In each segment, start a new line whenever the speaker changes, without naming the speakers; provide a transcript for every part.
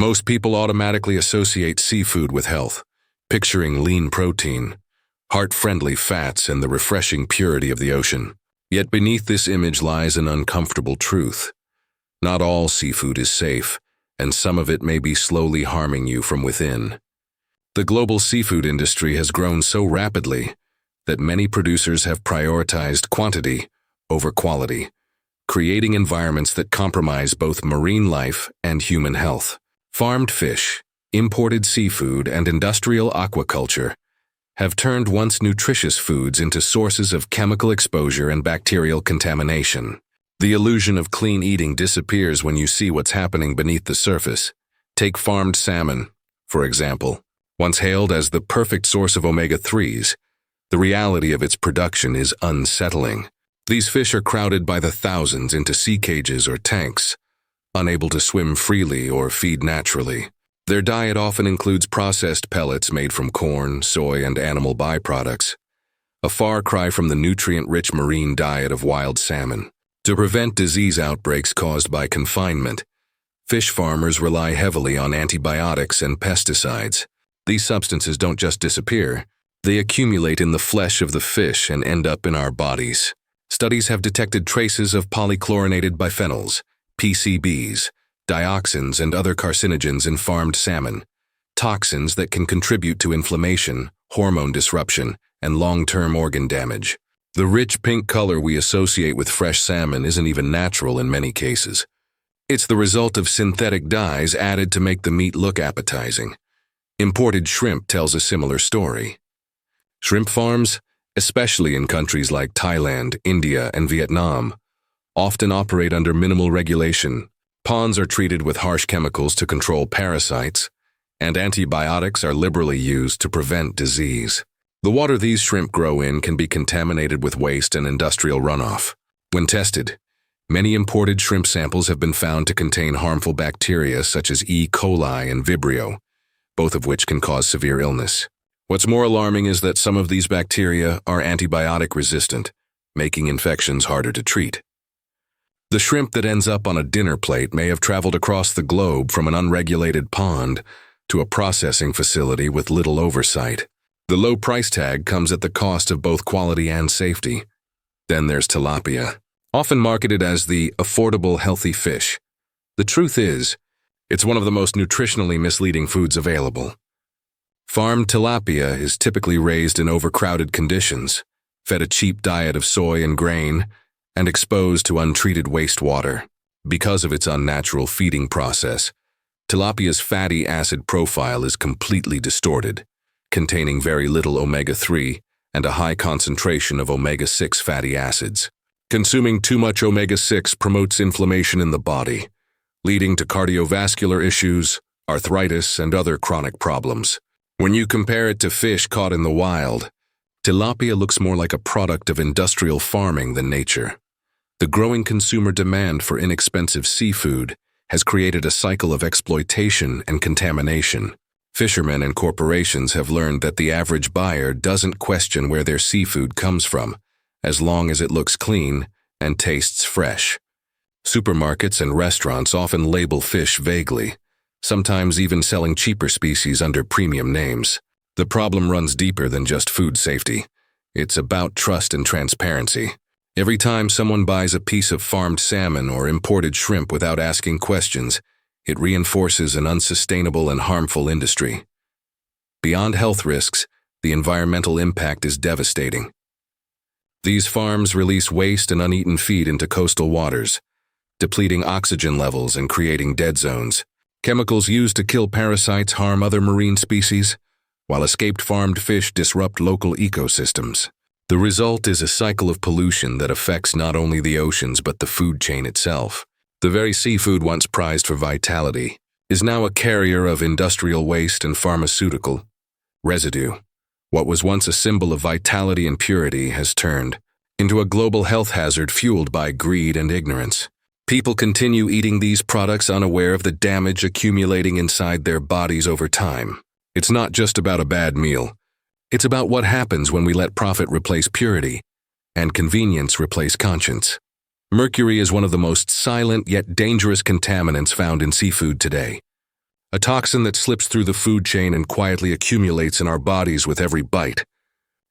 Most people automatically associate seafood with health, picturing lean protein, heart-friendly fats, and the refreshing purity of the ocean. Yet beneath this image lies an uncomfortable truth. Not all seafood is safe, and some of it may be slowly harming you from within. The global seafood industry has grown so rapidly that many producers have prioritized quantity over quality, creating environments that compromise both marine life and human health. Farmed fish, imported seafood, and industrial aquaculture have turned once nutritious foods into sources of chemical exposure and bacterial contamination. The illusion of clean eating disappears when you see what's happening beneath the surface. Take farmed salmon, for example. Once hailed as the perfect source of omega-3s, the reality of its production is unsettling. These fish are crowded by the thousands into sea cages or tanks, unable to swim freely or feed naturally. Their diet often includes processed pellets made from corn, soy, and animal byproducts, a far cry from the nutrient-rich marine diet of wild salmon. To prevent disease outbreaks caused by confinement, fish farmers rely heavily on antibiotics and pesticides. These substances don't just disappear, they accumulate in the flesh of the fish and end up in our bodies. Studies have detected traces of polychlorinated biphenyls, PCBs, dioxins, and other carcinogens in farmed salmon, toxins that can contribute to inflammation, hormone disruption, and long-term organ damage. The rich pink color we associate with fresh salmon isn't even natural in many cases. It's the result of synthetic dyes added to make the meat look appetizing. Imported shrimp tells a similar story. Shrimp farms, especially in countries like Thailand, India, and Vietnam, often operate under minimal regulation. Ponds are treated with harsh chemicals to control parasites, and antibiotics are liberally used to prevent disease. The water these shrimp grow in can be contaminated with waste and industrial runoff. When tested, many imported shrimp samples have been found to contain harmful bacteria such as E. coli and Vibrio, both of which can cause severe illness. What's more alarming is that some of these bacteria are antibiotic resistant, making infections harder to treat. The shrimp that ends up on a dinner plate may have traveled across the globe from an unregulated pond to a processing facility with little oversight. The low price tag comes at the cost of both quality and safety. Then there's tilapia, often marketed as the affordable healthy fish. The truth is, it's one of the most nutritionally misleading foods available. Farmed tilapia is typically raised in overcrowded conditions, fed a cheap diet of soy and grain, and exposed to untreated wastewater. Because of its unnatural feeding process, tilapia's fatty acid profile is completely distorted, containing very little omega-3 and a high concentration of omega-6 fatty acids. Consuming too much omega-6 promotes inflammation in the body, leading to cardiovascular issues, arthritis, and other chronic problems. When you compare it to fish caught in the wild, tilapia looks more like a product of industrial farming than nature. The growing consumer demand for inexpensive seafood has created a cycle of exploitation and contamination. Fishermen and corporations have learned that the average buyer doesn't question where their seafood comes from, as long as it looks clean and tastes fresh. Supermarkets and restaurants often label fish vaguely, sometimes even selling cheaper species under premium names. The problem runs deeper than just food safety. It's about trust and transparency. Every time someone buys a piece of farmed salmon or imported shrimp without asking questions, it reinforces an unsustainable and harmful industry. Beyond health risks, the environmental impact is devastating. These farms release waste and uneaten feed into coastal waters, depleting oxygen levels and creating dead zones. Chemicals used to kill parasites harm other marine species, while escaped farmed fish disrupt local ecosystems. The result is a cycle of pollution that affects not only the oceans but the food chain itself. The very seafood once prized for vitality is now a carrier of industrial waste and pharmaceutical residue. What was once a symbol of vitality and purity has turned into a global health hazard fueled by greed and ignorance. People continue eating these products unaware of the damage accumulating inside their bodies over time. It's not just about a bad meal. It's about what happens when we let profit replace purity and convenience replace conscience. Mercury is one of the most silent yet dangerous contaminants found in seafood today. a toxin that slips through the food chain and quietly accumulates in our bodies with every bite.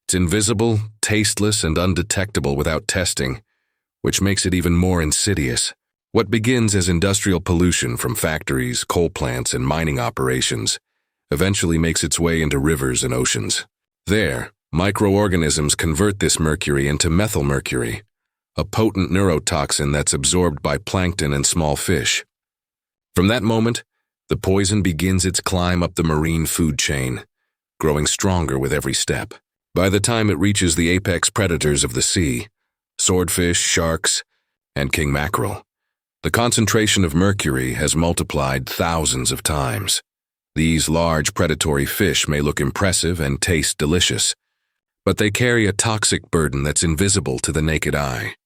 It's invisible, tasteless, and undetectable without testing, which makes it even more insidious. What begins as industrial pollution from factories, coal plants, and mining operations eventually makes its way into rivers and oceans. There, microorganisms convert this mercury into methylmercury, a potent neurotoxin that's absorbed by plankton and small fish. From that moment, the poison begins its climb up the marine food chain, growing stronger with every step. By the time it reaches the apex predators of the sea, swordfish, sharks, and king mackerel, the concentration of mercury has multiplied thousands of times. These large predatory fish may look impressive and taste delicious, but they carry a toxic burden that's invisible to the naked eye.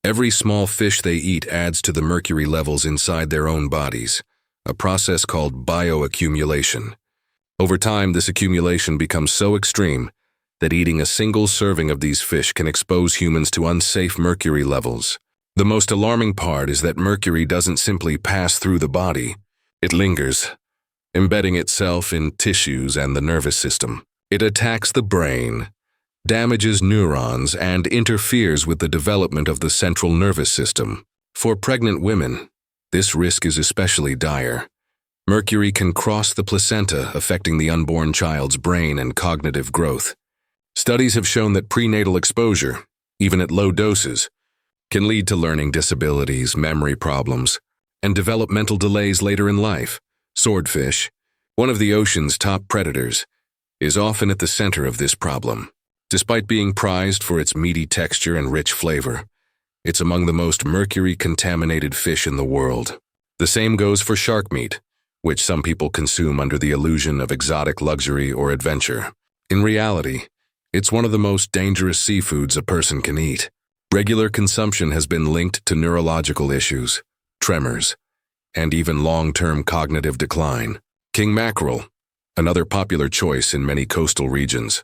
Every small fish they eat adds to the mercury levels inside their own bodies, a process called bioaccumulation. Over time, this accumulation becomes so extreme that eating a single serving of these fish can expose humans to unsafe mercury levels. The most alarming part is that mercury doesn't simply pass through the body, it lingers, embedding itself in tissues and the nervous system. It attacks the brain, damages neurons, and interferes with the development of the central nervous system. For pregnant women, this risk is especially dire. Mercury can cross the placenta, affecting the unborn child's brain and cognitive growth. Studies have shown that prenatal exposure, even at low doses, can lead to learning disabilities, memory problems, and developmental delays later in life. Swordfish, one of the ocean's top predators, is often at the center of this problem. Despite being prized for its meaty texture and rich flavor, it's among the most mercury-contaminated fish in the world. The same goes for shark meat, which some people consume under the illusion of exotic luxury or adventure. In reality, it's one of the most dangerous seafoods a person can eat. Regular consumption has been linked to neurological issues, tremors, and even long-term cognitive decline. King mackerel, another popular choice in many coastal regions,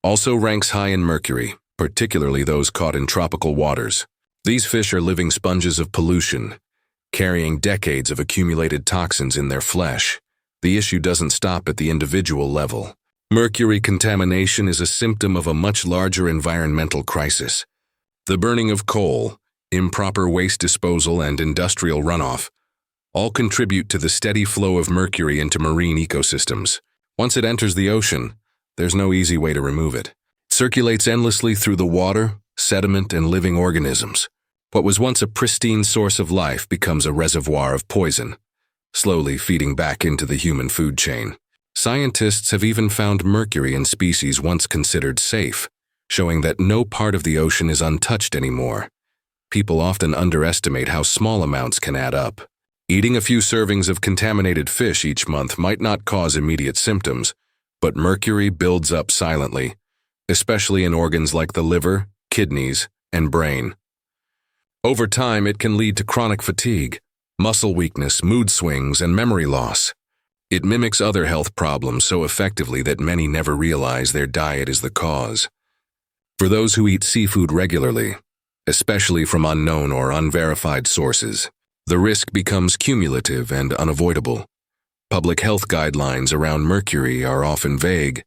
also ranks high in mercury, particularly those caught in tropical waters. These fish are living sponges of pollution, carrying decades of accumulated toxins in their flesh. The issue doesn't stop at the individual level. Mercury contamination is a symptom of a much larger environmental crisis. The burning of coal, improper waste disposal, and industrial runoff all contribute to the steady flow of mercury into marine ecosystems. Once it enters the ocean, there's no easy way to remove it. It circulates endlessly through the water, sediment, and living organisms. What was once a pristine source of life becomes a reservoir of poison, slowly feeding back into the human food chain. Scientists have even found mercury in species once considered safe, showing that no part of the ocean is untouched anymore. People often underestimate how small amounts can add up. Eating a few servings of contaminated fish each month might not cause immediate symptoms, but mercury builds up silently, especially in organs like the liver, kidneys, and brain. Over time, it can lead to chronic fatigue, muscle weakness, mood swings, and memory loss. It mimics other health problems so effectively that many never realize their diet is the cause. For those who eat seafood regularly, especially from unknown or unverified sources, the risk becomes cumulative and unavoidable. Public health guidelines around mercury are often vague,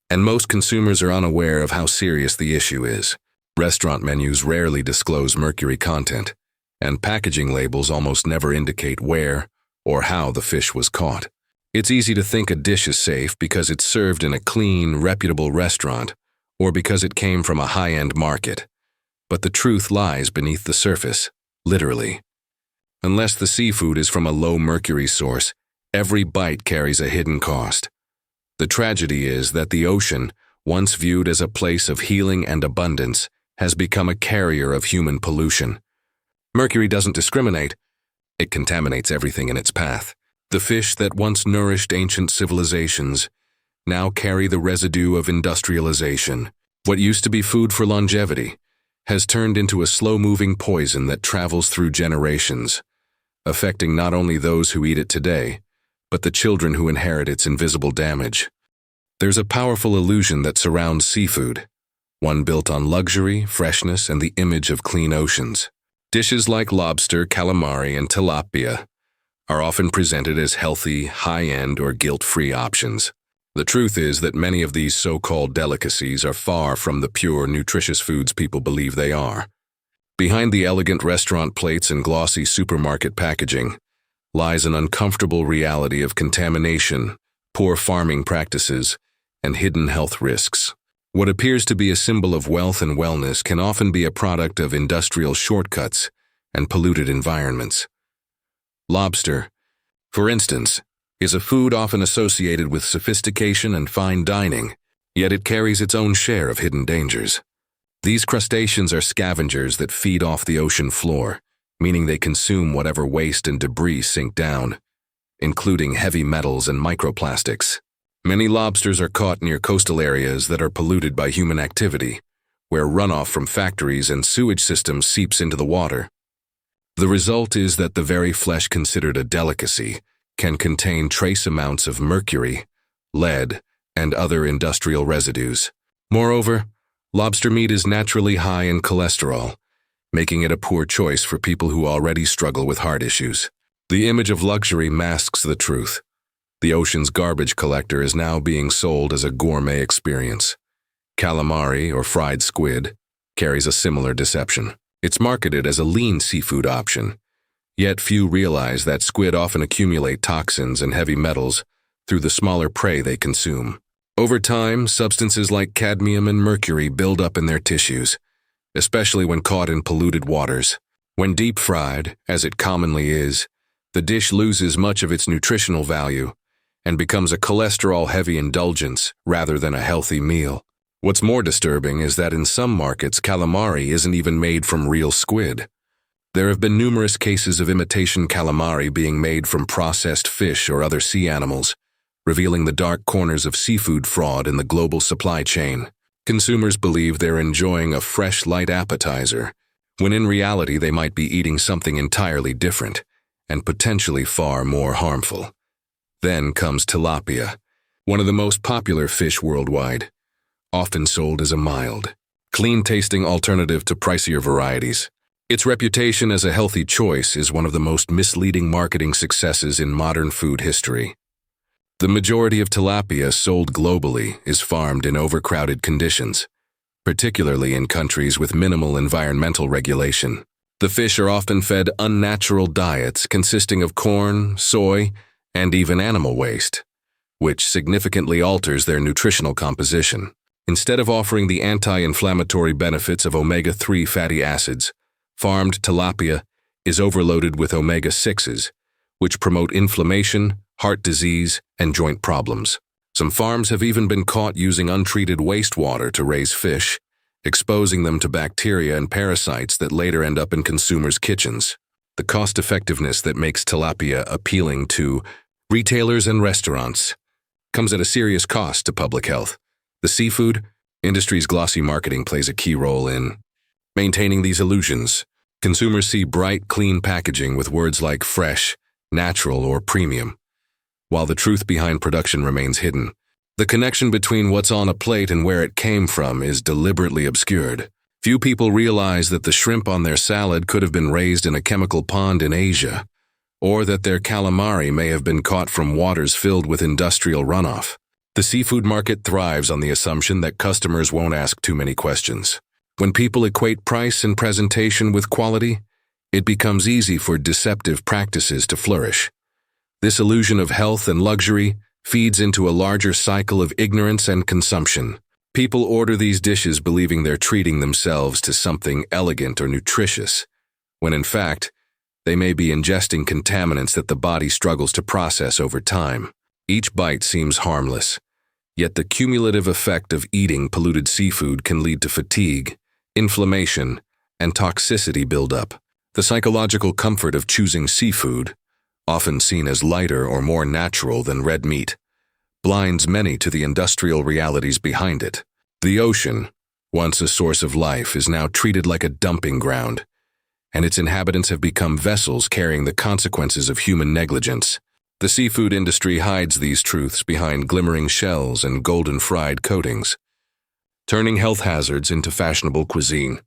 and most consumers are unaware of how serious the issue is. Restaurant menus rarely disclose mercury content, and packaging labels almost never indicate where or how the fish was caught. It's easy to think a dish is safe because it's served in a clean, reputable restaurant or because it came from a high-end market. But the truth lies beneath the surface, literally. Unless the seafood is from a low-mercury source, every bite carries a hidden cost. The tragedy is that the ocean, once viewed as a place of healing and abundance, has become a carrier of human pollution. Mercury doesn't discriminate. It contaminates everything in its path. The fish that once nourished ancient civilizations now carry the residue of industrialization. What used to be food for longevity has turned into a slow-moving poison that travels through generations, affecting not only those who eat it today, but the children who inherit its invisible damage. There's a powerful illusion that surrounds seafood, one built on luxury, freshness, and the image of clean oceans. Dishes like lobster, calamari, and tilapia are often presented as healthy, high-end, or guilt-free options. The truth is that many of these so-called delicacies are far from the pure, nutritious foods people believe they are. Behind the elegant restaurant plates and glossy supermarket packaging lies an uncomfortable reality of contamination, poor farming practices, and hidden health risks. What appears to be a symbol of wealth and wellness can often be a product of industrial shortcuts and polluted environments. Lobster, for instance, is a food often associated with sophistication and fine dining, yet it carries its own share of hidden dangers. These crustaceans are scavengers that feed off the ocean floor, meaning they consume whatever waste and debris sink down, including heavy metals and microplastics. Many lobsters are caught near coastal areas that are polluted by human activity, where runoff from factories and sewage systems seeps into the water. The result is that the very flesh considered a delicacy can contain trace amounts of mercury, lead, and other industrial residues. Moreover, lobster meat is naturally high in cholesterol, making it a poor choice for people who already struggle with heart issues. The image of luxury masks the truth. The ocean's garbage collector is now being sold as a gourmet experience. Calamari, or fried squid, carries a similar deception. It's marketed as a lean seafood option, yet few realize that squid often accumulate toxins and heavy metals through the smaller prey they consume. Over time, substances like cadmium and mercury build up in their tissues, especially when caught in polluted waters. When deep fried, as it commonly is, the dish loses much of its nutritional value and becomes a cholesterol-heavy indulgence rather than a healthy meal. What's more disturbing is that in some markets, calamari isn't even made from real squid. There have been numerous cases of imitation calamari being made from processed fish or other sea animals, revealing the dark corners of seafood fraud in the global supply chain. Consumers believe they're enjoying a fresh, light appetizer, when in reality they might be eating something entirely different and potentially far more harmful. Then comes tilapia, one of the most popular fish worldwide, often sold as a mild, clean-tasting alternative to pricier varieties. Its reputation as a healthy choice is one of the most misleading marketing successes in modern food history. The majority of tilapia sold globally is farmed in overcrowded conditions, particularly in countries with minimal environmental regulation. The fish are often fed unnatural diets consisting of corn, soy, and even animal waste, which significantly alters their nutritional composition. Instead of offering the anti-inflammatory benefits of omega-3 fatty acids, farmed tilapia is overloaded with omega-6s, which promote inflammation, heart disease, and joint problems. Some farms have even been caught using untreated wastewater to raise fish, exposing them to bacteria and parasites that later end up in consumers' kitchens. The cost-effectiveness that makes tilapia appealing to retailers and restaurants comes at a serious cost to public health. The seafood industry's glossy marketing plays a key role in maintaining these illusions. Consumers see bright, clean packaging with words like fresh, natural, or premium, while the truth behind production remains hidden. The connection between what's on a plate and where it came from is deliberately obscured. Few people realize that the shrimp on their salad could have been raised in a chemical pond in Asia, or that their calamari may have been caught from waters filled with industrial runoff. The seafood market thrives on the assumption that customers won't ask too many questions. When people equate price and presentation with quality, it becomes easy for deceptive practices to flourish. This illusion of health and luxury feeds into a larger cycle of ignorance and consumption. People order these dishes believing they're treating themselves to something elegant or nutritious, when in fact, they may be ingesting contaminants that the body struggles to process over time. Each bite seems harmless, yet the cumulative effect of eating polluted seafood can lead to fatigue, inflammation, and toxicity buildup. The psychological comfort of choosing seafood, often seen as lighter or more natural than red meat, blinds many to the industrial realities behind it. The ocean, once a source of life, is now treated like a dumping ground, and its inhabitants have become vessels carrying the consequences of human negligence. The seafood industry hides these truths behind glimmering shells and golden-fried coatings, turning health hazards into fashionable cuisine.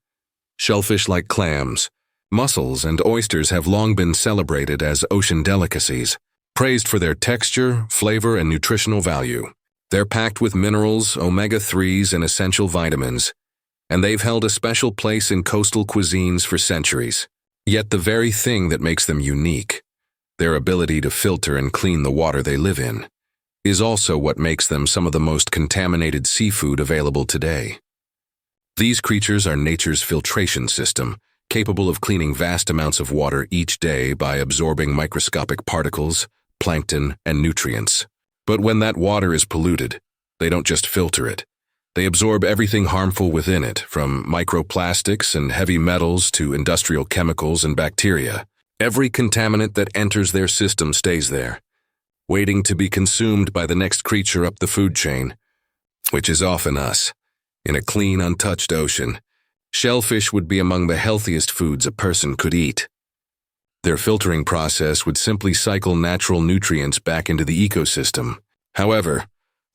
Shellfish like clams, Mussels and oysters have long been celebrated as ocean delicacies, praised for their texture, flavor, and nutritional value. They're packed with minerals, omega-3s, and essential vitamins, and they've held a special place in coastal cuisines for centuries. Yet the very thing that makes them unique, their ability to filter and clean the water they live in, is also what makes them some of the most contaminated seafood available today. These creatures are nature's filtration system, capable of cleaning vast amounts of water each day by absorbing microscopic particles, plankton, and nutrients. But when that water is polluted, they don't just filter it. They absorb everything harmful within it, from microplastics and heavy metals to industrial chemicals and bacteria. Every contaminant that enters their system stays there, waiting to be consumed by the next creature up the food chain, which is often us. In a clean, untouched ocean, shellfish would be among the healthiest foods a person could eat. Their filtering process would simply cycle natural nutrients back into the ecosystem. However,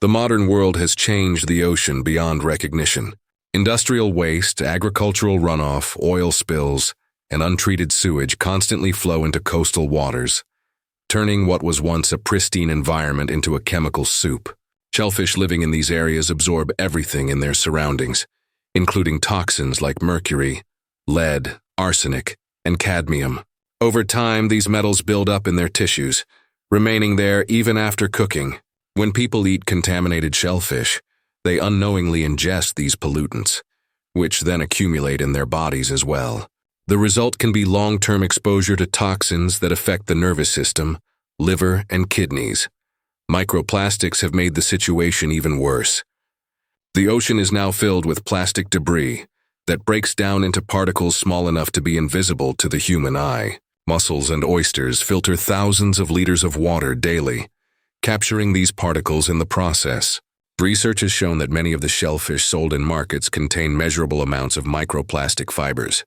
the modern world has changed the ocean beyond recognition. Industrial waste, agricultural runoff, oil spills, and untreated sewage constantly flow into coastal waters, turning what was once a pristine environment into a chemical soup. Shellfish living in these areas absorb everything in their surroundings, including toxins like mercury, lead, arsenic, and cadmium. Over time, these metals build up in their tissues, remaining there even after cooking. When people eat contaminated shellfish, they unknowingly ingest these pollutants, which then accumulate in their bodies as well. The result can be long-term exposure to toxins that affect the nervous system, liver, and kidneys. Microplastics have made the situation even worse. The ocean is now filled with plastic debris that breaks down into particles small enough to be invisible to the human eye. Mussels and oysters filter thousands of liters of water daily, capturing these particles in the process. Research has shown that many of the shellfish sold in markets contain measurable amounts of microplastic fibers.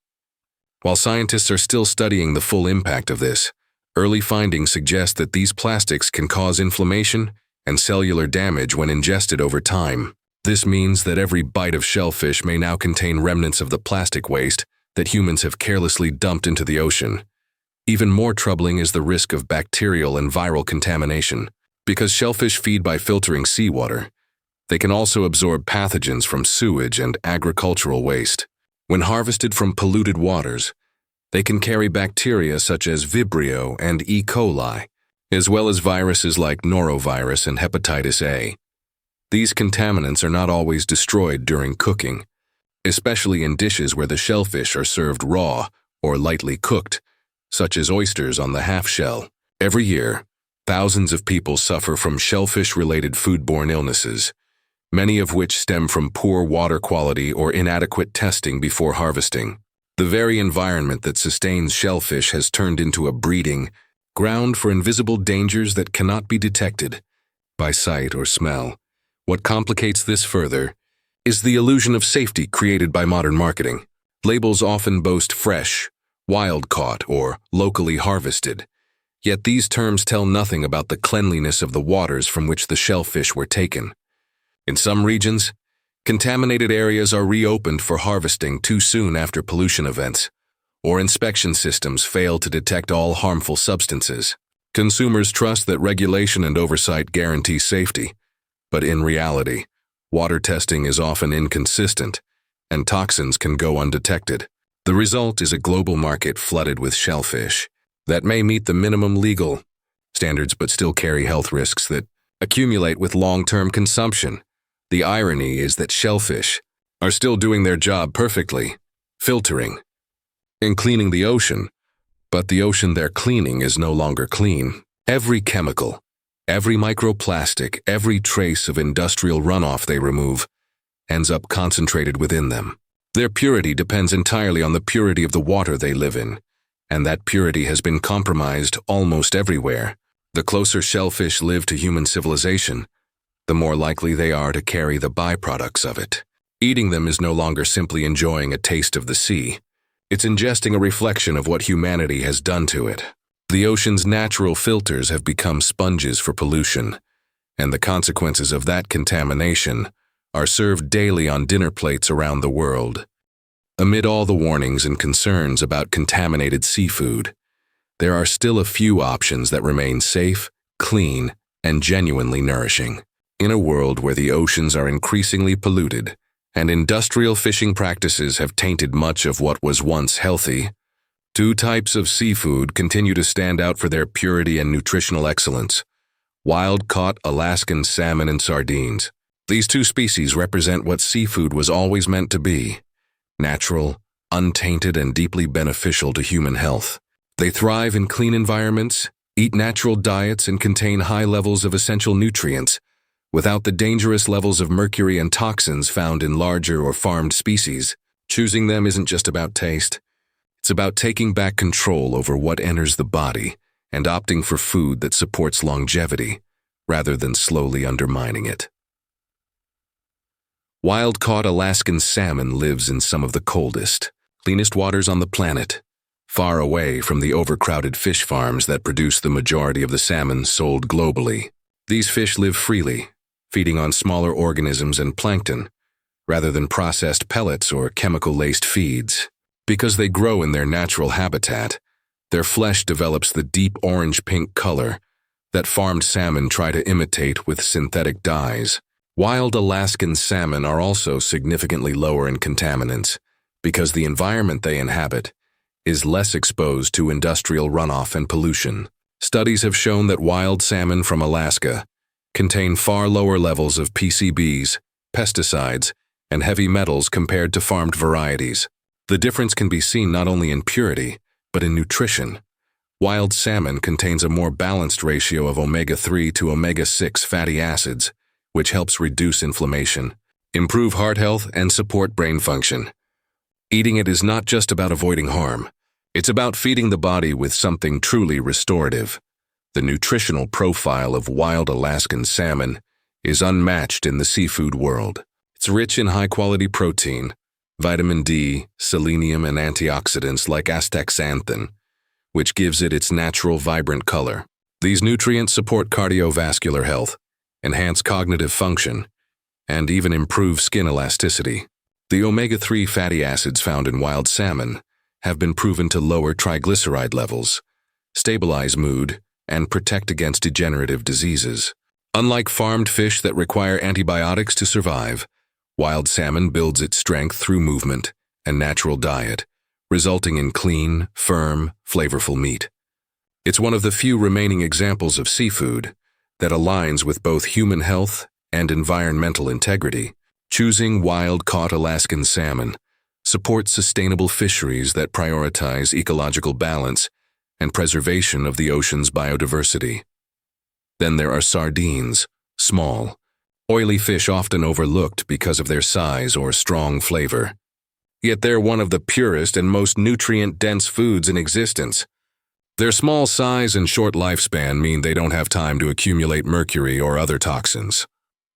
While scientists are still studying the full impact of this, early findings suggest that these plastics can cause inflammation and cellular damage when ingested over time. This means that every bite of shellfish may now contain remnants of the plastic waste that humans have carelessly dumped into the ocean. Even more troubling is the risk of bacterial and viral contamination. Because shellfish feed by filtering seawater, they can also absorb pathogens from sewage and agricultural waste. When harvested from polluted waters, they can carry bacteria such as Vibrio and E. coli, as well as viruses like norovirus and hepatitis A. These contaminants are not always destroyed during cooking, especially in dishes where the shellfish are served raw or lightly cooked, such as oysters on the half shell. Every year, thousands of people suffer from shellfish-related foodborne illnesses, many of which stem from poor water quality or inadequate testing before harvesting. The very environment that sustains shellfish has turned into a breeding ground for invisible dangers that cannot be detected by sight or smell. What complicates this further is the illusion of safety created by modern marketing. Labels often boast fresh, wild-caught, or locally harvested. Yet these terms tell nothing about the cleanliness of the waters from which the shellfish were taken. In some regions, contaminated areas are reopened for harvesting too soon after pollution events, or inspection systems fail to detect all harmful substances. Consumers trust that regulation and oversight guarantee safety, but in reality, water testing is often inconsistent, and toxins can go undetected. The result is a global market flooded with shellfish that may meet the minimum legal standards but still carry health risks that accumulate with long-term consumption. The irony is that shellfish are still doing their job perfectly, filtering and cleaning the ocean, but the ocean they're cleaning is no longer clean. Every chemical, every microplastic, every trace of industrial runoff they remove ends up concentrated within them. Their purity depends entirely on the purity of the water they live in, and that purity has been compromised almost everywhere. The closer shellfish live to human civilization, the more likely they are to carry the byproducts of it. Eating them is no longer simply enjoying a taste of the sea. It's ingesting a reflection of what humanity has done to it. The ocean's natural filters have become sponges for pollution, and the consequences of that contamination are served daily on dinner plates around the world. Amid all the warnings and concerns about contaminated seafood, there are still a few options that remain safe, clean, and genuinely nourishing. In a world where the oceans are increasingly polluted and industrial fishing practices have tainted much of what was once healthy, two types of seafood continue to stand out for their purity and nutritional excellence: wild-caught Alaskan salmon and sardines. These two species represent what seafood was always meant to be: natural, untainted, and deeply beneficial to human health. They thrive in clean environments, eat natural diets, and contain high levels of essential nutrients, without the dangerous levels of mercury and toxins found in larger or farmed species. Choosing them isn't just about taste. It's about taking back control over what enters the body and opting for food that supports longevity, rather than slowly undermining it. Wild-caught Alaskan salmon lives in some of the coldest, cleanest waters on the planet, far away from the overcrowded fish farms that produce the majority of the salmon sold globally. These fish live freely, feeding on smaller organisms and plankton, rather than processed pellets or chemical-laced feeds. Because they grow in their natural habitat, their flesh develops the deep orange-pink color that farmed salmon try to imitate with synthetic dyes. Wild Alaskan salmon are also significantly lower in contaminants because the environment they inhabit is less exposed to industrial runoff and pollution. Studies have shown that wild salmon from Alaska contain far lower levels of PCBs, pesticides, and heavy metals compared to farmed varieties. The difference can be seen not only in purity, but in nutrition. Wild salmon contains a more balanced ratio of omega-3 to omega-6 fatty acids, which helps reduce inflammation, improve heart health, and support brain function. Eating it is not just about avoiding harm. It's about feeding the body with something truly restorative. The nutritional profile of wild Alaskan salmon is unmatched in the seafood world. It's rich in high-quality protein, vitamin D, selenium, and antioxidants like astaxanthin, which gives it its natural vibrant color. These nutrients support cardiovascular health, enhance cognitive function, and even improve skin elasticity. The omega-3 fatty acids found in wild salmon have been proven to lower triglyceride levels, stabilize mood, and protect against degenerative diseases. Unlike farmed fish that require antibiotics to survive, wild salmon builds its strength through movement and natural diet, resulting in clean, firm, flavorful meat. It's one of the few remaining examples of seafood that aligns with both human health and environmental integrity. Choosing wild-caught Alaskan salmon supports sustainable fisheries that prioritize ecological balance and preservation of the ocean's biodiversity. Then there are sardines, small, oily fish often overlooked because of their size or strong flavor. Yet they're one of the purest and most nutrient-dense foods in existence. Their small size and short lifespan mean they don't have time to accumulate mercury or other toxins.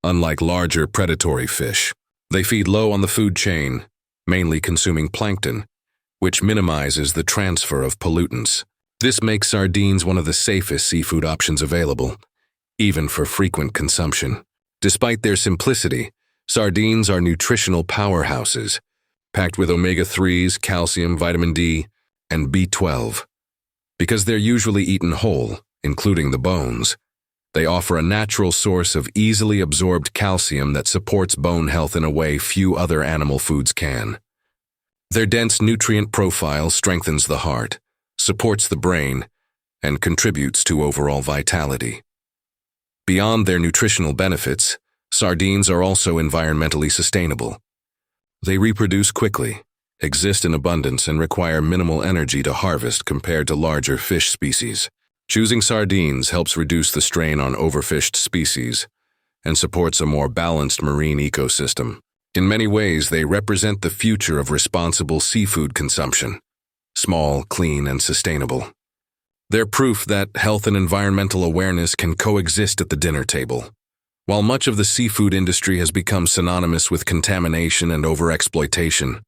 Unlike larger predatory fish, they feed low on the food chain, mainly consuming plankton, which minimizes the transfer of pollutants. This makes sardines one of the safest seafood options available, even for frequent consumption. Despite their simplicity, sardines are nutritional powerhouses, packed with omega-3s, calcium, vitamin D, and B12. Because they're usually eaten whole, including the bones, they offer a natural source of easily absorbed calcium that supports bone health in a way few other animal foods can. Their dense nutrient profile strengthens the heart, supports the brain, and contributes to overall vitality. Beyond their nutritional benefits, sardines are also environmentally sustainable. They reproduce quickly, exist in abundance, and require minimal energy to harvest compared to larger fish species. Choosing sardines helps reduce the strain on overfished species and supports a more balanced marine ecosystem. In many ways, they represent the future of responsible seafood consumption: small, clean, and sustainable. They're proof that health and environmental awareness can coexist at the dinner table. While much of the seafood industry has become synonymous with contamination and overexploitation,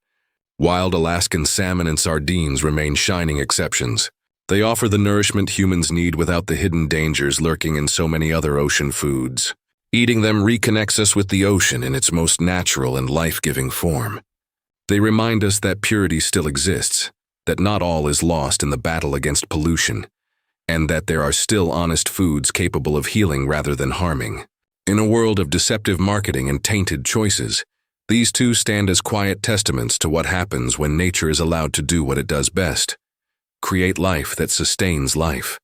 wild Alaskan salmon and sardines remain shining exceptions. They offer the nourishment humans need without the hidden dangers lurking in so many other ocean foods. Eating them reconnects us with the ocean in its most natural and life-giving form. They remind us that purity still exists, that not all is lost in the battle against pollution, and that there are still honest foods capable of healing rather than harming. In a world of deceptive marketing and tainted choices, these two stand as quiet testaments to what happens when nature is allowed to do what it does best: create life that sustains life.